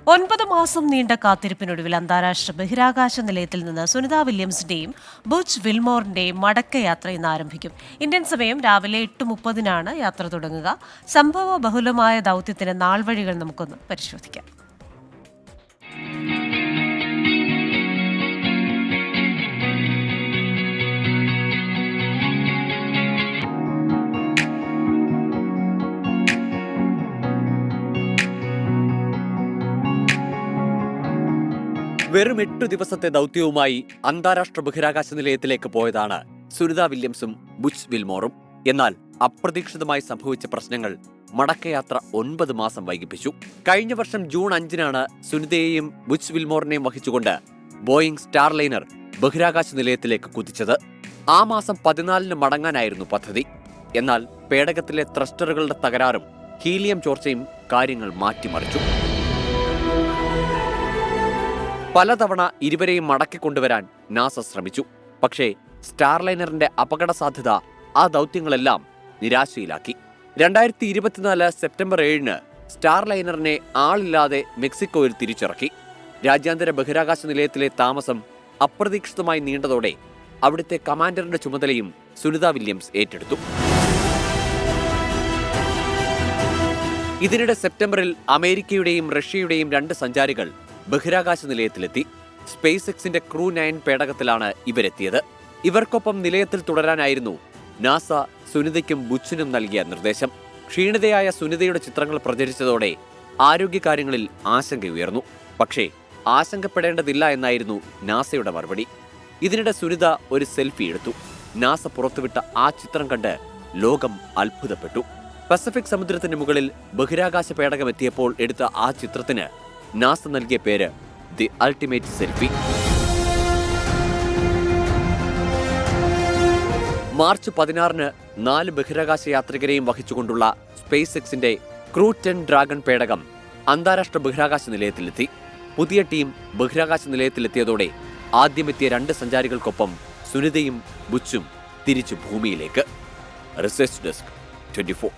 9 മാസം നീണ്ട കാത്തിരിപ്പിനൊടുവിൽ അന്താരാഷ്ട്ര ബഹിരാകാശ നിലയത്തിൽ നിന്ന് സുനിത വില്യംസിന്റെയും ബുച്ച് വിൽമോറിന്റെയും മടക്കയാത്ര ഇന്ന് ആരംഭിക്കും. ഇന്ത്യൻ സമയം രാവിലെ 8:30 യാത്ര തുടങ്ങുക. സംഭവ ബഹുലമായ ദൗത്യത്തിന് നാൾവഴികൾ നമുക്കൊന്ന് പരിശോധിക്കാം. വെറും 8 ദിവസത്തെ ദൗത്യവുമായി അന്താരാഷ്ട്ര ബഹിരാകാശ നിലയത്തിലേക്ക് പോയതാണ് സുനിത വില്യംസും ബുച്ച് വിൽമോറും. എന്നാൽ അപ്രതീക്ഷിതമായി സംഭവിച്ച പ്രശ്നങ്ങൾ മടക്കയാത്ര 9 മാസം വൈകിപ്പിച്ചു. കഴിഞ്ഞ വർഷം ജൂൺ 5-നാണ് സുനിതയെയും ബുച്ച് വിൽമോറിനെയും വഹിച്ചുകൊണ്ട് ബോയിംഗ് സ്റ്റാർലൈനർ ബഹിരാകാശ നിലയത്തിലേക്ക് കുതിച്ചത്. ആ മാസം 14-ന് മടങ്ങാനായിരുന്നു പദ്ധതി. എന്നാൽ പേടകത്തിലെ ത്രസ്റ്ററുകളുടെ തകരാറും ഹീലിയം ചോർച്ചയും കാര്യങ്ങൾ മാറ്റിമറിച്ചു. പലതവണ ഇരുവരെയും മടക്കിക്കൊണ്ടുവരാൻ നാസ ശ്രമിച്ചു. പക്ഷേ സ്റ്റാർലൈനറിന്റെ അപകട സാധ്യത ആ ദൗത്യങ്ങളെല്ലാം നിരാശയിലാക്കി. 2024 സെപ്റ്റംബർ 7-ന് സ്റ്റാർലൈനറിനെ ആളില്ലാതെ മെക്സിക്കോയിൽ തിരിച്ചിറക്കി. രാജ്യാന്തര ബഹിരാകാശ നിലയത്തിലെ താമസം അപ്രതീക്ഷിതമായി നീണ്ടതോടെ അവിടുത്തെ കമാൻഡറിന്റെ ചുമതലയും സുനിത വില്യംസ് ഏറ്റെടുത്തു. ഇതിനിടെ സെപ്റ്റംബറിൽ അമേരിക്കയുടെയും റഷ്യയുടെയും 2 സഞ്ചാരികൾ ബഹിരാകാശ നിലയത്തിലെത്തി. സ്പേസ് എക്സിന്റെ ക്രൂ 9 പേടകത്തിലാണ് ഇവരെത്തിയത്. ഇവർക്കൊപ്പം നിലയത്തിൽ തുടരാനായിരുന്നു നാസ സുനിതയ്ക്കും ബുച്ചിനും നൽകിയ നിർദ്ദേശം. ക്ഷീണിതയായ സുനിതയുടെ ചിത്രങ്ങൾ പ്രചരിച്ചതോടെ ആരോഗ്യകാര്യങ്ങളിൽ ആശങ്കയുയർന്നു. പക്ഷേ ആശങ്കപ്പെടേണ്ടതില്ല എന്നായിരുന്നു നാസയുടെ മറുപടി. ഇതിനിടെ സുനിത ഒരു സെൽഫി എടുത്തു. നാസ പുറത്തുവിട്ട ആ ചിത്രം കണ്ട് ലോകം അത്ഭുതപ്പെട്ടു. പസഫിക് സമുദ്രത്തിന് മുകളിൽ ബഹിരാകാശ പേടകം എത്തിയപ്പോൾ എടുത്ത ആ ചിത്രത്തിന് നാസ നൽകിയ പേര് ദി അൾട്ടിമേറ്റ് സെൽഫി. മാർച്ച് 16-ന് 4 ബഹിരാകാശ യാത്രികരെയും വഹിച്ചുകൊണ്ടുള്ള സ്പേസ് എക്സിന്റെ ക്രൂ 10 ഡ്രാഗൺ പേടകം അന്താരാഷ്ട്ര ബഹിരാകാശ നിലയത്തിലെത്തി. പുതിയ ടീം ബഹിരാകാശ നിലയത്തിലെത്തിയതോടെ ആദ്യമെത്തിയ 2 സഞ്ചാരികൾക്കൊപ്പം സുനിതയും ബുച്ചും തിരിച്ചു ഭൂമിയിലേക്ക്. Research desk 24.